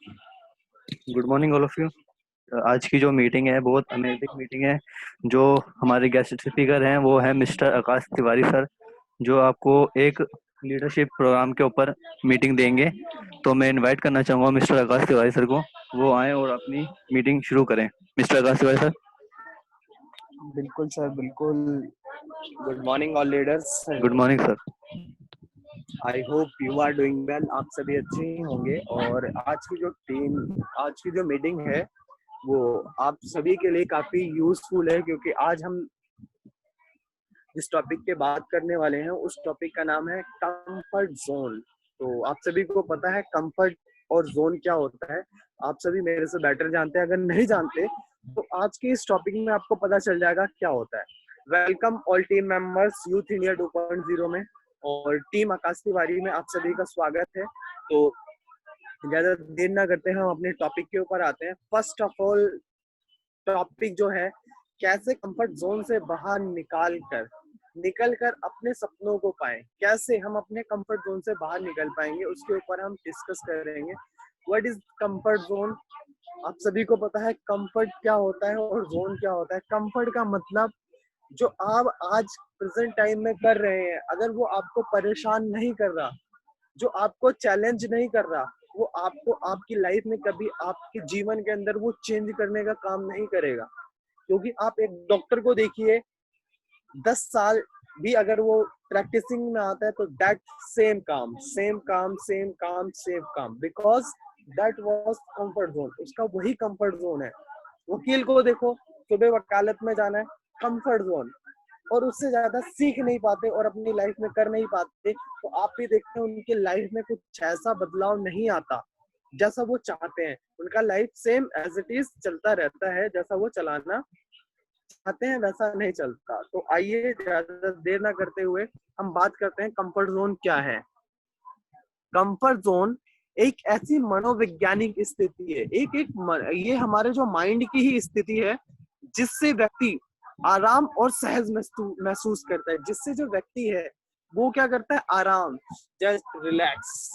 Good morning all of you. आज की जो मीटिंग है बहुत अमेजिंग मीटिंग है। जो हमारे गेस्ट स्पीकर हैं वो है मिस्टर आकाश तिवारी सर, जो आपको एक लीडरशिप प्रोग्राम के ऊपर मीटिंग देंगे। तो मैं इनवाइट करना चाहूँगा मिस्टर आकाश तिवारी सर को, वो आए और अपनी मीटिंग शुरू करें। Mister Akash Tiwari sir. बिल्कुल सर, बिल्कुल। Good morning all leaders. Good morning sir. I hope you are doing well. आप सभी अच्छे ही होंगे। और आज की जो मीटिंग है वो आप सभी के लिए काफी यूजफुल है, क्योंकि आज हम जिस टॉपिक के बात करने वाले हैं उस टॉपिक का नाम है कंफर्ट जोन। तो आप सभी को पता है कंफर्ट और जोन क्या होता है। आप सभी मेरे से बेटर जानते हैं। अगर नहीं जानते तो आज के इस टॉपिक में आपको पता चल जाएगा क्या होता है। Welcome all team members youth India 2.0 में, और टीम आकाश तिवारी में आप सभी का स्वागत है। तो ज्यादा देर ना करते हैं, हम अपने टॉपिक के ऊपर आते हैं। फर्स्ट ऑफ ऑल टॉपिक जो है, कैसे कंफर्ट जोन से बाहर निकल कर अपने सपनों को पाएं। कैसे हम अपने कंफर्ट जोन से बाहर निकल पाएंगे, उसके ऊपर हम डिस्कस करेंगे। What is comfort zone? आप सभी को पता है कंफर्ट क्या होता है और जोन क्या होता है। कंफर्ट का मतलब जो आप आज प्रेजेंट टाइम में कर रहे हैं, अगर वो आपको परेशान नहीं कर रहा, जो आपको चैलेंज नहीं कर रहा, वो आपको आपकी लाइफ में कभी आपके जीवन के अंदर वो चेंज करने का काम नहीं करेगा। क्योंकि आप एक डॉक्टर को देखिए, 10 साल भी अगर वो प्रैक्टिसिंग में आता है तो दैट सेम काम because that was comfort zone. उसका वही कंफर्ट जोन है। वकील को देखो, सुबह वकालत में जाना है, कंफर्ट जोन, और उससे ज्यादा सीख नहीं पाते और अपनी लाइफ में कर नहीं पाते। तो आप भी देखते हैं उनकी लाइफ में कुछ ऐसा बदलाव नहीं आता जैसा वो चाहते हैं। उनका life same as it is चलता रहता है, जैसा वो चलाना चाहते हैं वैसा नहीं चलता। तो आइए ज्यादा देर ना करते हुए हम बात करते हैं कंफर्ट जोन क्या है। कंफर्ट जोन एक ऐसी मनोवैज्ञानिक स्थिति है, ये हमारे जो माइंड की ही स्थिति है, जिससे व्यक्ति आराम और सहज महसूस करता है। जिससे जो व्यक्ति है वो क्या करता है, आराम, जस्ट रिलैक्स।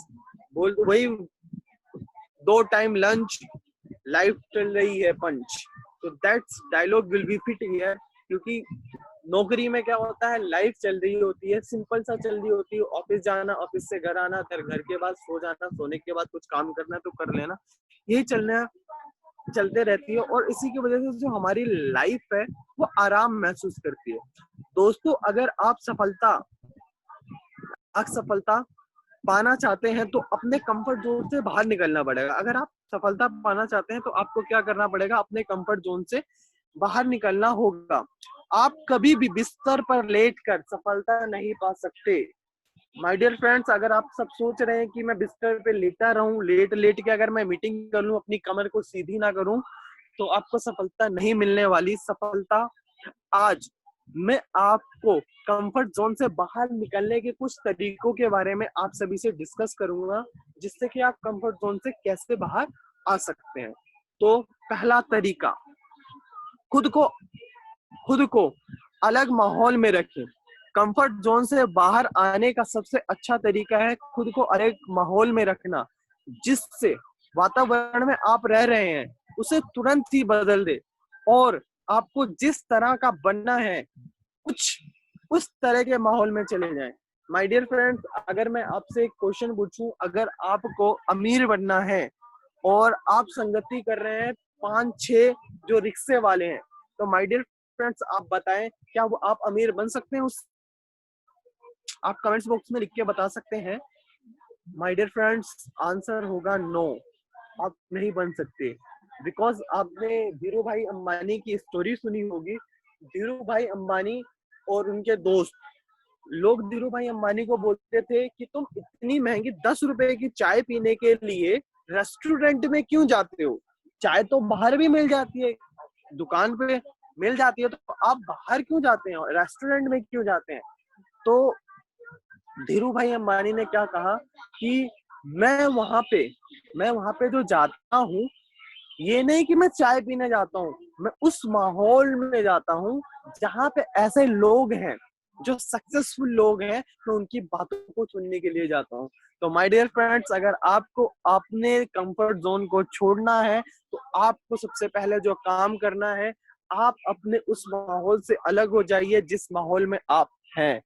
बोल वही 2 टाइम लंच, लाइफ चल रही है पंच। तो that's dialogue will be fit here. क्योंकि नौकरी में क्या होता है, लाइफ चल रही होती है, सिंपल सा चल रही होती है। ऑफिस जाना, ऑफिस से घर आना, फिर घर के बाद सो जाना, सोने के बाद कुछ काम करना तो कर लेना, यही चलते रहती है। और इसी की वजह से जो हमारी लाइफ है वो आराम महसूस करती है। दोस्तों, अगर आप सफलता पाना चाहते हैं तो अपने कंफर्ट जोन से बाहर निकलना पड़ेगा। अगर आप सफलता पाना चाहते हैं तो आपको क्या करना पड़ेगा, अपने कंफर्ट जोन से बाहर निकलना होगा। आप कभी भी बिस्तर पर लेटकर सफलता नहीं पा सकते। माय डियर फ्रेंड्स, अगर आप सब सोच रहे हैं कि मैं बिस्तर पे लेटा रहूं, लेट के अगर मैं मीटिंग कर लूं, अपनी कमर को सीधी ना करूं, तो आपको सफलता नहीं मिलने वाली। सफलता आज मैं आपको कंफर्ट जोन से बाहर निकलने के कुछ तरीकों के बारे में आप सभी से डिस्कस करूंगा, जिससे कि आप कंफर्ट जोन से कैसे बाहर आ सकते हैं। तो पहला तरीका, खुद को अलग माहौल में रखें। कंफर्ट जोन से बाहर आने का सबसे अच्छा तरीका है खुद को अलग माहौल में रखना, जिससे वातावरण में आप रह रहे हैं उसे तुरंत ही बदल दे, और आपको जिस तरह का बनना है कुछ उस तरह के माहौल में चले जाएं। माय डियर फ्रेंड्स, अगर मैं आपसे एक क्वेश्चन पूछूं, अगर आपको अमीर बनना है और आप संगति कर रहे हैं 5-6 जो रिक्शे वाले हैं, तो माय डियर फ्रेंड्स आप बताएं, क्या वो आप अमीर बन सकते हैं? आप कमेंट्स बॉक्स में लिख के बता सकते हैं। माय डियर फ्रेंड्स, आंसर होगा नो, आप नहीं बन सकते। बिकॉज आपने धीरू भाई अंबानी की स्टोरी सुनी होगी। धीरू भाई अंबानी और उनके दोस्त लोग धीरू भाई अंबानी को बोलते थे कि तुम इतनी महंगी 10 रुपए की चाय पीने के लिए रेस्टोरेंट में क्यों जाते हो? चाय तो बाहर भी मिल जाती है, दुकान पे मिल जाती है, तो आप बाहर क्यों जाते हैं, रेस्टोरेंट में क्यों जाते हैं? तो धीरू भाई अंबानी ने क्या कहा कि मैं वहां पे जो जाता हूँ, ये नहीं कि मैं चाय पीने जाता हूँ, मैं उस माहौल में जाता हूँ जहाँ पे ऐसे लोग हैं जो सक्सेसफुल लोग हैं, तो उनकी बातों को सुनने के लिए जाता हूँ। तो माय डियर फ्रेंड्स, अगर आपको अपने कंफर्ट जोन को छोड़ना है तो आपको सबसे पहले जो काम करना है, आप अपने उस माहौल से अलग हो जाइए जिस माहौल में आप हैं।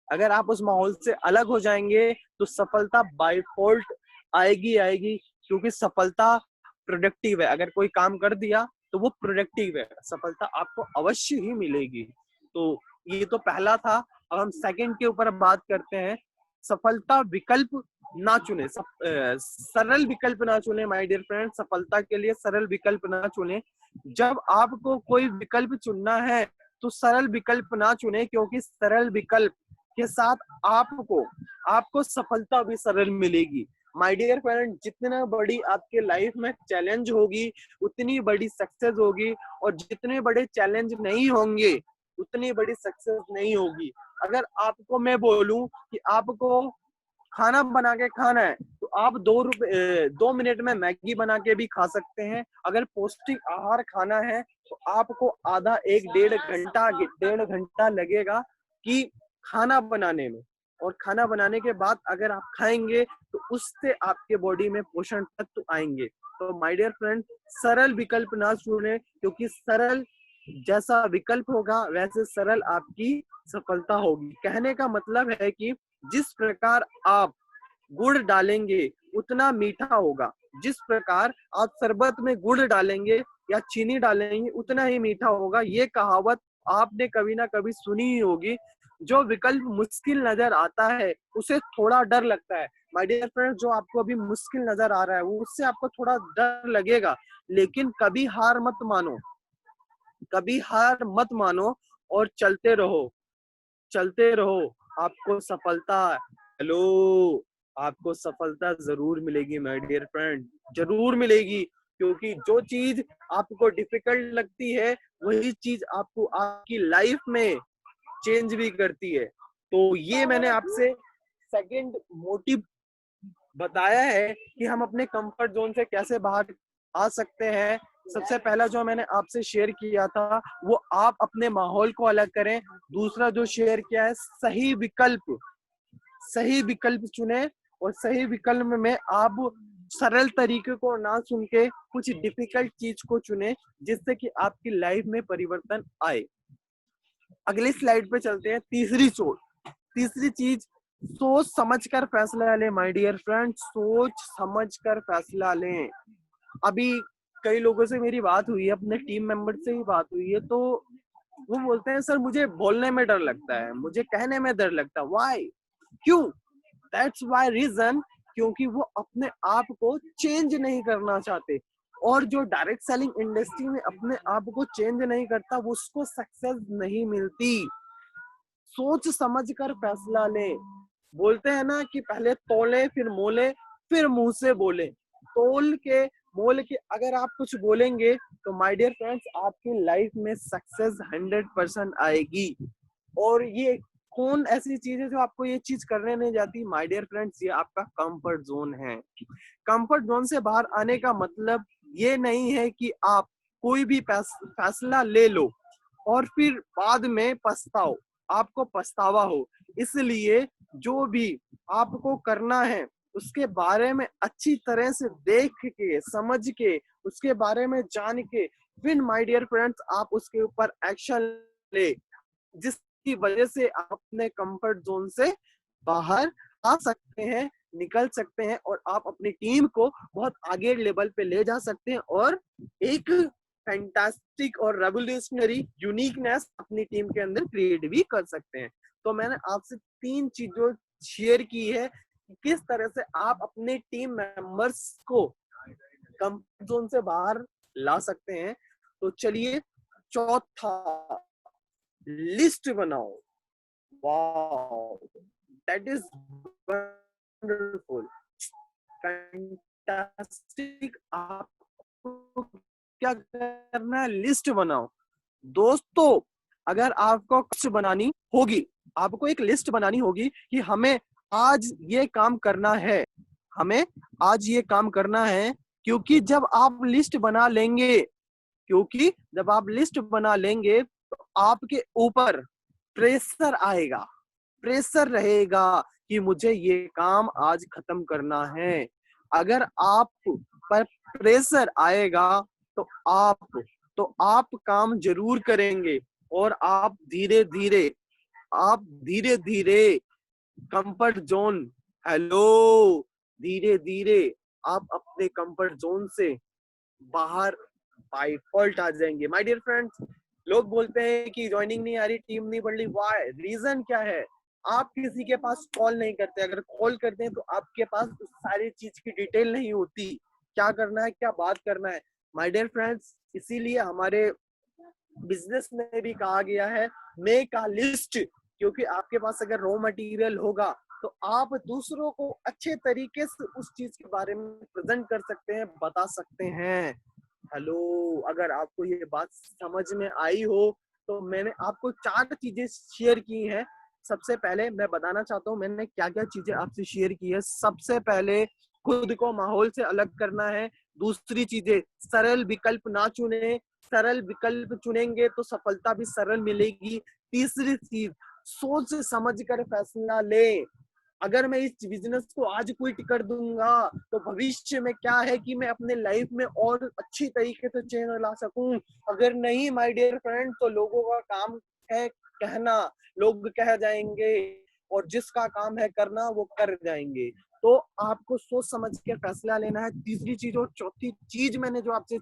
अगर आप उस माहौल से अलग हो जाएंगे तो सफलता बाय फॉल्ट आएगी आएगी, क्योंकि सफलता प्रोडक्टिव है। अगर कोई काम कर दिया तो वो प्रोडक्टिव है, सफलता आपको अवश्य ही मिलेगी। तो ये तो पहला था। अब हम सेकंड के ऊपर बात करते हैं। सफलता विकल्प ना चुने, सरल विकल्प ना चुने माय डियर फ्रेंड। सफलता के लिए सरल विकल्प ना चुने। जब आपको कोई विकल्प चुनना है तो सरल विकल्प ना चुने, क्योंकि सरल विकल्प के साथ आपको सफलता भी सरल मिलेगी। माय डियर फ्रेंड, जितना बड़ी आपके लाइफ में चैलेंज होगी उतनी बड़ी सक्सेस होगी, और जितने बड़े चैलेंज नहीं होंगे उतनी बड़ी सक्सेस नहीं होगी। अगर आपको मैं बोलूं कि आपको खाना बना के खाना है तो आप 2 मिनट में मैगी बना के भी खा सकते हैं। अगर पौष्टिक आहार खाना है तो आपको आधा एक 1.5 घंटा लगेगा कि खाना बनाने में। और खाना बनाने के बाद अगर आप खाएंगे तो उससे आपके बॉडी में पोषण तत्व आएंगे। तो माय डियर फ्रेंड, सरल विकल्प ना चुने, क्योंकि सरल जैसा विकल्प होगा वैसे सरल आपकी सफलता होगी। कहने का मतलब है कि जिस प्रकार आप गुड़ डालेंगे उतना मीठा होगा, जिस प्रकार आप शरबत में गुड़ डालेंगे या चीनी डालेंगे उतना ही मीठा होगा। ये कहावत आपने कभी ना कभी सुनी ही होगी। जो विकल्प मुश्किल नजर आता है उसे थोड़ा डर लगता है। माय डियर फ्रेंड, जो आपको अभी मुश्किल नजर आ रहा है वो उससे आपको थोड़ा डर लगेगा, लेकिन कभी हार मत मानो, कभी हार मत मानो और चलते रहो। आपको सफलता, हेलो, आपको सफलता जरूर मिलेगी माय डियर फ्रेंड, जरूर मिलेगी। क्योंकि जो चीज आपको डिफिकल्ट लगती है वही चीज आपको आपकी लाइफ में चेंज भी करती है। तो ये मैंने आपसे सेकंड मोटिव बताया है कि हम अपने कंफर्ट जोन से कैसे बाहर आ सकते हैं। सबसे पहला जो मैंने आपसे शेयर किया था वो आप अपने माहौल को अलग करें। दूसरा जो शेयर किया है, सही विकल्प चुने, और सही विकल्प में आप सरल तरीके को ना चुन के कुछ डिफिकल्ट चीज को चुने, जिससे कि आपकी लाइफ में परिवर्तन आए। अगली स्लाइड पे चलते हैं। तीसरी चीज, सोच समझ कर फैसला लें माय डियर फ्रेंड, सोच समझ कर फैसला लें। अभी कई लोगों से मेरी बात हुई है, अपने टीम मेंबर से ही बात हुई है, तो वो बोलते हैं सर मुझे बोलने में डर लगता है, मुझे कहने में डर लगता है। व्हाई? क्यों? दैट्स व्हाई रीजन, क्योंकि वो अपने आप को चेंज नहीं करना चाहते। और जो डायरेक्ट सेलिंग इंडस्ट्री में अपने आप को चेंज नहीं करता वो उसको सक्सेस नहीं मिलती। सोच समझ कर फैसला ले। बोलते हैं ना कि पहले तोले फिर मोले फिर मुंह से बोले। तोल के मोल के अगर आप कुछ बोलेंगे तो माय डियर फ्रेंड्स आपकी लाइफ में सक्सेस 100% आएगी। और ये कौन ऐसी चीज है जो आपको ये चीज करने नहीं जाती? माय डियर फ्रेंड्स, ये आपका कंफर्ट जोन है। कंफर्ट जोन से बाहर आने का मतलब ये नहीं है कि आप कोई भी फैसला ले लो और फिर बाद में पछताओ, आपको पछतावा हो। इसलिए जो भी आपको करना है उसके बारे में अच्छी तरह से देख के समझ के उसके बारे में जान के फिर माय डियर फ्रेंड्स आप उसके ऊपर एक्शन ले, जिसकी वजह से आप अपने कंफर्ट जोन से बाहर आ सकते हैं, निकल सकते हैं, और आप अपनी टीम को बहुत आगे लेवल पे ले जा सकते हैं और एक फैंटास्टिक और रेवोल्यूशनरी यूनिकनेस अपनी टीम के अंदर क्रिएट भी कर सकते हैं। तो मैंने आपसे 3 चीजों शेयर की है कि किस तरह से आप अपने टीम मेंबर्स को कंफर्ट जोन से बाहर ला सकते हैं। तो चलिए, चौथा, लिस्ट बनाओ। Wow, that is wonderful, fantastic. आपको क्या करना है? लिस्ट बनाओ। दोस्तों, अगर आपको कुछ बनानी होगी, आपको एक लिस्ट बनानी होगी कि हमें आज ये काम करना है, हमें आज ये काम करना है। क्योंकि जब आप लिस्ट बना लेंगे तो आपके ऊपर प्रेशर आएगा। प्रेशर रहेगा कि मुझे ये काम आज खत्म करना है। अगर आप पर प्रेशर आएगा तो आप काम जरूर करेंगे और आप धीरे धीरे कंफर्ट जोन हेलो धीरे धीरे आप अपने कंफर्ट जोन से बाहर बाय डिफॉल्ट आ जाएंगे। माय डियर फ्रेंड्स, लोग बोलते हैं कि ज्वाइनिंग नहीं आ रही, टीम नहीं बढ़ रही, व्हाई, रीजन क्या है? आप किसी के पास कॉल नहीं करते, अगर कॉल करते हैं तो आपके पास उस सारी चीज की डिटेल नहीं होती, क्या करना है, क्या बात करना है। माय डियर फ्रेंड्स, इसीलिए हमारे बिजनेस में भी कहा गया है मेक अ लिस्ट, क्योंकि आपके पास अगर रॉ मटेरियल होगा तो आप दूसरों को अच्छे तरीके से उस चीज के बारे में प्रेजेंट कर सकते हैं, बता सकते हैं। हेलो, अगर आपको ये बात समझ में आई हो तो मैंने आपको 4 चीजें शेयर की हैं। सबसे पहले मैं बताना चाहता हूँ मैंने क्या क्या चीजें आपसे शेयर की है। सबसे पहले खुद को माहौल से अलग करना है। दूसरी चीजें, सरल विकल्प ना चुने, सरल विकल्प चुनेंगे तो सफलता भी सरल मिलेगी। तीसरी चीज, सोच समझ कर फैसला ले। अगर मैं इस बिजनेस को आज क्विट कर दूंगा तो भविष्य में क्या है कि मैं अपने लाइफ में और अच्छी तरीके से चेंज ला सकूं। अगर नहीं माय डियर फ्रेंड, तो लोगों का काम है कहना, लोग कह जाएंगे, और जिसका काम है करना वो कर जाएंगे। तो आपको सोच समझ के फैसला लेना है। तीसरी चीज और चौथी चीज मैंने जो आपसे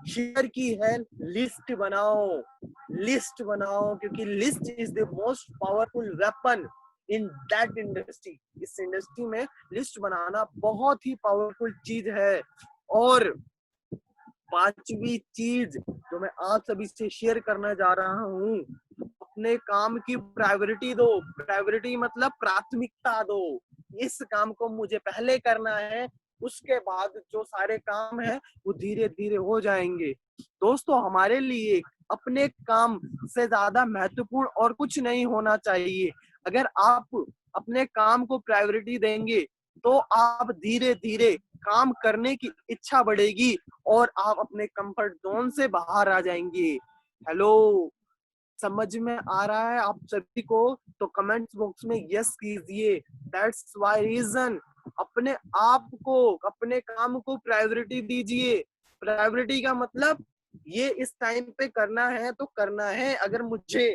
शेयर की है, लिस्ट बनाओ। लिस्ट बनाओ, क्योंकि list is the most powerful weapon in that industry. इस इंडस्ट्री में लिस्ट बनाना बहुत ही पावरफुल चीज है। और पांचवी चीज जो मैं आप सभी से शेयर करना जा रहा हूँ, अपने काम की प्रायोरिटी दो। प्रायोरिटी मतलब प्राथमिकता दो। इस काम को मुझे पहले करना है, उसके बाद जो सारे काम है वो धीरे धीरे हो जाएंगे। दोस्तों, हमारे लिए अपने काम से ज्यादा महत्वपूर्ण और कुछ नहीं होना चाहिए। अगर आप अपने काम को प्रायोरिटी देंगे तो आप धीरे धीरे काम करने की इच्छा बढ़ेगी और आप अपने कंफर्ट जोन से बाहर आ जाएंगे। हेलो, समझ में आ रहा है आप सभी को? तो कमेंट्स बॉक्स में यस कीजिए। दैट्स वाई रीजन, अपने आप को, अपने काम को प्रायोरिटी दीजिए। प्रायोरिटी का मतलब ये इस टाइम पे करना है तो करना है। अगर मुझे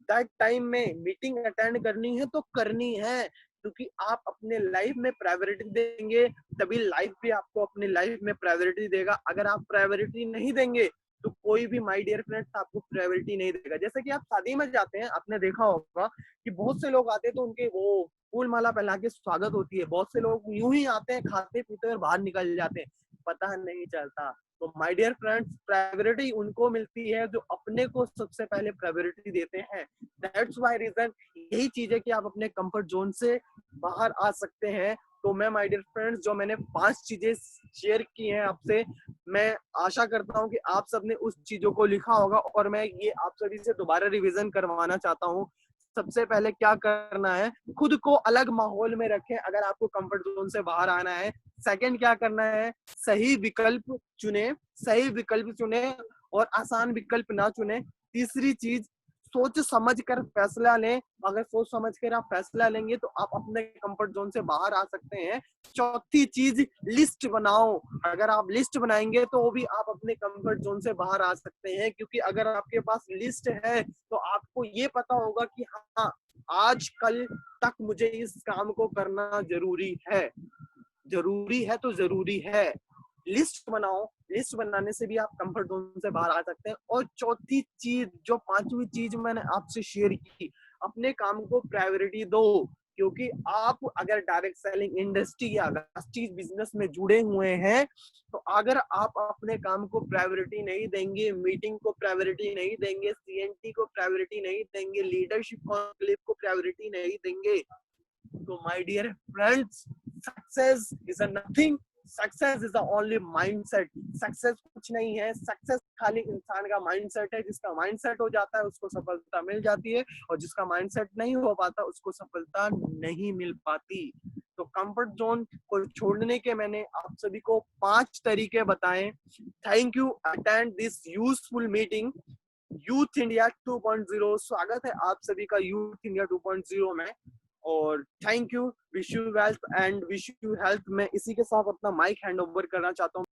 दैट टाइम में मीटिंग अटेंड करनी है तो करनी है, क्योंकि आप अपने लाइफ में प्रायोरिटी देंगे तभी लाइफ भी आपको अपनी लाइफ में प्रायोरिटी देगा। अगर आप प्रायोरिटी नहीं देंगे तो कोई भी माय डियर फ्रेंड्स आपको प्रायोरिटी नहीं देगा। जैसे कि आप शादी में जाते हैं, आपने देखा होगा कि बहुत से लोग आते हैं तो उनके वो फूल माला पहना के स्वागत होती है। बहुत से लोग यूं ही आते हैं, खाते पीते और बाहर निकल जाते हैं, पता नहीं चलता। तो माय डियर फ्रेंड्स, प्रायोरिटी उनको मिलती है जो अपने को सबसे पहले प्रायोरिटी देते हैं। दैट्स वाई रीजन, यही चीज है कि आप अपने कंफर्ट जोन से बाहर आ सकते हैं। तो मैं माय डियर फ्रेंड्स, जो मैंने 5 चीजें शेयर की हैं आपसे, मैं आशा करता हूं कि आप सबने उस चीजों को लिखा होगा और मैं ये आप सभी से दोबारा रिवीजन करवाना चाहता हूं। सबसे पहले क्या करना है, खुद को अलग माहौल में रखें अगर आपको कंफर्ट जोन से बाहर आना है। सेकंड क्या करना है, सही विकल्प चुने, सही विकल्प चुने और आसान विकल्प ना चुने। तीसरी चीज, सोच समझ कर फैसला लें। अगर सोच समझ कर आप फैसला लेंगे तो आप अपने कंफर्ट जोन से बाहर आ सकते हैं। चौथी चीज, लिस्ट बनाओ। अगर आप लिस्ट बनाएंगे तो भी आप अपने कंफर्ट जोन से बाहर आ सकते हैं, क्योंकि अगर आपके पास लिस्ट है तो आपको ये पता होगा कि हाँ, आज कल तक मुझे इस काम को करना जरूरी है। जरूरी है तो जरूरी है। लिस्ट बनाओ, लिस्ट बनाने से भी आप कंफर्ट जोन से बाहर आ सकते हैं। और चौथी चीज, जो 5वीं चीज मैंने आपसे शेयर की, अपने काम को प्रायोरिटी दो। क्योंकि आप अगर डायरेक्ट सेलिंग इंडस्ट्री या चीज बिजनेस में जुड़े हुए हैं तो अगर आप अपने काम को प्रायोरिटी नहीं देंगे, मीटिंग को प्रायोरिटी नहीं देंगे, सीएनटी को प्रायोरिटी नहीं देंगे, लीडरशिप कॉन्क्लेव को प्रायोरिटी नहीं देंगे, तो my dear friends, success is a nothing, success is the only mindset. Success कुछ नहीं है, सक्सेस खाली इंसान का माइंडसेट है। जिसका माइंडसेट हो जाता है उसको सफलता मिल जाती है, और जिसका माइंडसेट नहीं हो पाता उसको सफलता नहीं मिल पाती। तो कंफर्ट जोन को छोड़ने के मैंने आप सभी को 5 तरीके बताए। Thank you, attend this useful meeting. Youth India 2.0। स्वागत है आप सभी का यूथ इंडिया 2.0 में। और thank you, wish you wealth and wish you health. मैं इसी के साथ अपना माइक हैंड ओवर करना चाहता हूँ